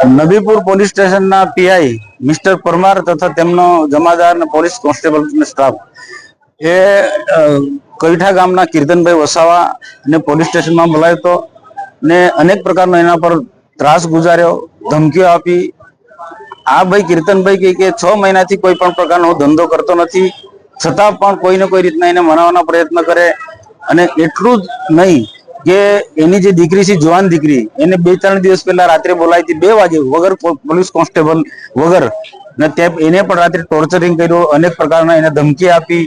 Nabipur police સ્ટેશનના PI mister Parmar તથા તેમનો જમાદાર અને પોલીસ કોન્સ્ટેબલ સ્ટાફ એ કવિઠા ગામના કીર્તનભાઈ વસાવા ને પોલીસ સ્ટેશનમાં બોલાવ્યો હતો ને અનેક પ્રકારનો એના પર ત્રાસ ગુજાર્યો, ધમકીઓ આપી. આ ભાઈ કીર્તનભાઈ કે 6 મહિનાથી કોઈ પણ પ્રકારનો ધંધો કરતો નથી, છતાં પણ કોઈને કોઈ રીતના એને મનાવવાનો પ્રયત્ન કરે. અને એટલું જ નહીં કે એની જે દીકરી છે, જવાન દીકરી, એને 2-3 દિવસ પહેલા રાત્રે બોલાવી હતી 2 વાગે વગર પોલીસ કોન્સ્ટેબલ વગર, ને એને પણ રાત્રે ટોર્ચરિંગ કર્યું, અનેક પ્રકારના એને ધમકી આપી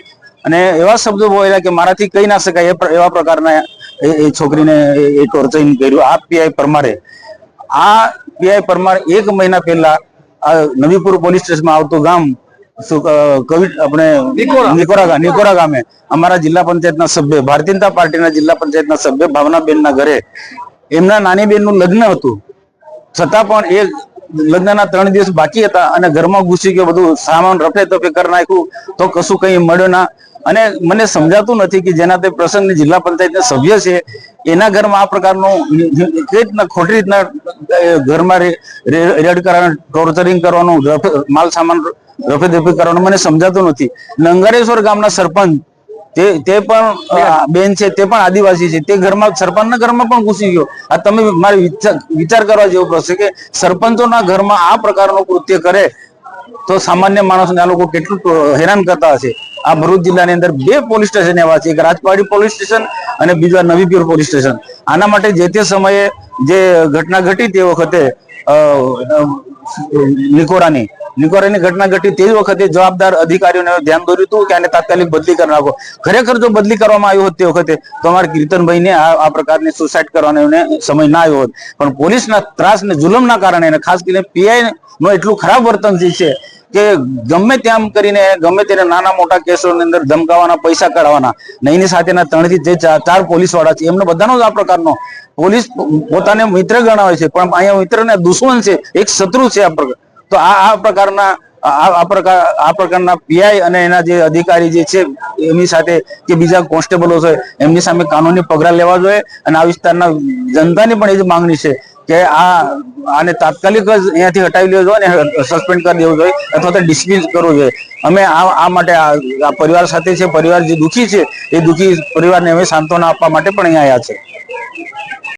અને એવા શબ્દો બોલ્યા કે મારાથી કહી ના શકાય એવા પ્રકારના એ છોકરીને એ ટોર્ચરિંગ કર્યું. આ પીઆઈ પરમારે, આ પીઆઈ પરમાર 1 મહિના પહેલા નવીપુર પોલીસ સ્ટેશનમાં આવતું ગામ આપણે નિકોરા ગામે અમારા જિલ્લા પંચાયતના સભ્ય, ભારતીય જનતા પાર્ટીના જિલ્લા પંચાયતના સભ્ય ભાવનાબેનના ઘરે એમના નાની બેનનું લગ્ન હતું, છતાં પણ એ લગ્નના 3 દિવસ બાકી હતા અને ઘરમાં ઘૂસી ગયો, બધું સામાન રફે તફે કરી નાખ્યું, તો કશું કઈ મળ્યો ના. અને મને સમજાતું નથી કે જેના તે પ્રસંગની જિલ્લા પંચાયતના સભ્ય છે એના ઘરમાં આ પ્રકારનું ખોટી રીતના ઘરમાં રેડ કરવાનું, ટોર્ચરિંગ કરવાનું, માલ સામાન રફે દફે કરવાનું મને સમજાતું નથી. નંગારેશ્વર ગામના સરપંચ તે પણ બેન છે, તે પણ આદિવાસી છે, તે ઘરમાં સરપંચના ઘરમાં પણ ઘૂસી ગયો. આ તમે મારે વિચાર કરવા જેવો પ્રશ્ન કે સરપંચોના ઘરમાં આ પ્રકારનું કૃત્ય કરે તો સામાન્ય માણસને આ લોકો કેટલું હેરાન કરતા હશે. આ ભરૂચ જિલ્લાની અંદર 2 પોલીસ સ્ટેશન એવા છે, એક રાજપાડી પોલીસ સ્ટેશન અને બીજું નવીપુર પોલીસ સ્ટેશન. આના માટે જે તે સમયે જે ઘટના ઘટી તે વખતે નિકોરાની ઘટના ઘટી તે વખતે જવાબદાર અધિકારીઓને ધ્યાન દોર્યું હતું કે આને તાત્કાલિક બદલી કરી નાખો. ખરેખર જો બદલી કરવામાં આવ્યો હોત તે વખતે તો અમારા કીર્તનભાઈને આ પ્રકારની સુસાઇડ કરવાનો સમય ના આવ્યો હોત. પણ પોલીસના ત્રાસ ને જુલમના કારણે અને ખાસ કરીને પીઆઈ નો એટલું ખરાબ વર્તન છે કે ગમે તેમ કરીને ગમે તેને નાના મોટા કેસોની અંદર ધમકાવાના, પૈસા કાઢવાના. એની સાથેના 3 થી 4 પોલીસ વાળા છે, એમનો બધાનો જ આ પ્રકારનો પોલીસ પોતાને મિત્ર ગણાવે છે, પણ અહીંયા મિત્રને દુશ્મન છે, એક શત્રુ છે. તો આ પ્રકારના પીઆઈ અને એના જે અધિકારી જે છે એમની સાથે કે બીજા કોન્સ્ટેબલો છે એમની સામે કાનૂની પગલાં લેવા જોઈએ. અને આ વિસ્તારના જનતાની પણ એ જ માંગણી છે કે આને તાત્કાલિક જ અહીંયાથી હટાવી લેવો જોઈએ અને સસ્પેન્ડ કરી દેવું જોઈએ અથવા તો ડિસમિસ કરવું જોઈએ. અમે આ માટે આ પરિવાર સાથે છે, પરિવાર જે દુઃખી છે એ દુઃખી પરિવારને અમે સાંત્વના આપવા માટે પણ અહીંયા આવ્યા છે.